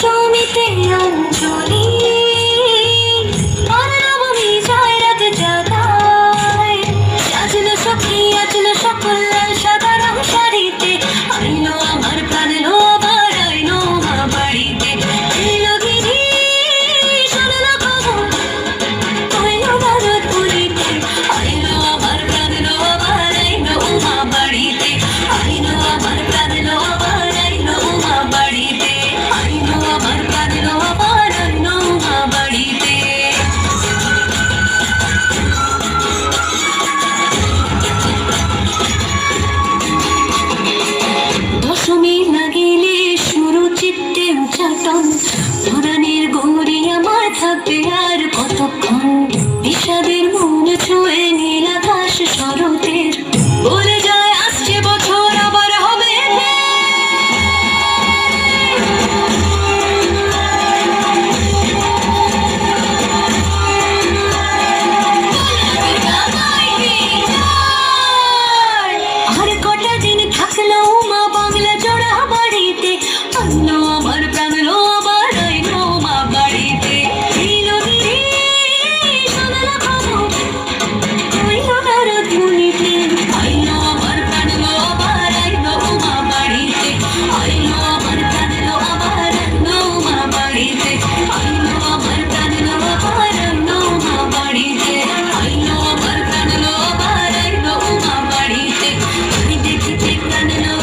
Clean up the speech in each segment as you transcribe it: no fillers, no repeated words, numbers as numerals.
অষ্টমীতে অঞ্জলি আর নবমী জয় রাত জাগায় সাজলো সখী আজলো সকল লাল সাদা রং শাড়িতে আইলো আমার প্রাণ লো আবার আইলো মা বাড়িতে এলো গিরি শুনলো খবর আইলো নারদ পুরীতে আইলো আমার প্রাণ লো আবার আইলো মা বাড়িতে আইলো আমার প্রাণ লো আবার আইলো মা বাড়িতে আইলো আমার প্রাণ লো আবার আইলো মা বাড়িতে দশমী লাগিলে শুরু চিত্তে উচ্চাটন পুরাণের গৌরী আমার থাকবে আর কতক্ষণ বিষাদের মন ছুঁয়ে নীল আকাশ শরতের বলে যায় আসছে বছর আবার হবে আর কটা দিন থাকলো মা বাংলা জোড়া বাড়িতে আইলো আমার প্রাণ লো আবার আইলো মা বাড়িতে এলো গিরি শুনলো খবর আইলো নারদ মুনিতে আইলো আমার প্রাণ লো আবার আইলো মা বাড়িতে আইলো আমার প্রাণ লো আবার আইলো মা বাড়িতে আইলো আমার প্রাণ লো আবার আইলো মা বাড়িতে আইলো আমার প্রাণ লো আবার আইলো মা বাড়িতে আমি দেখিতে প্রাণ লো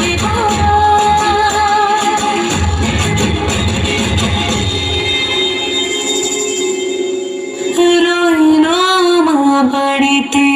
রইলো মা বাড়িতে।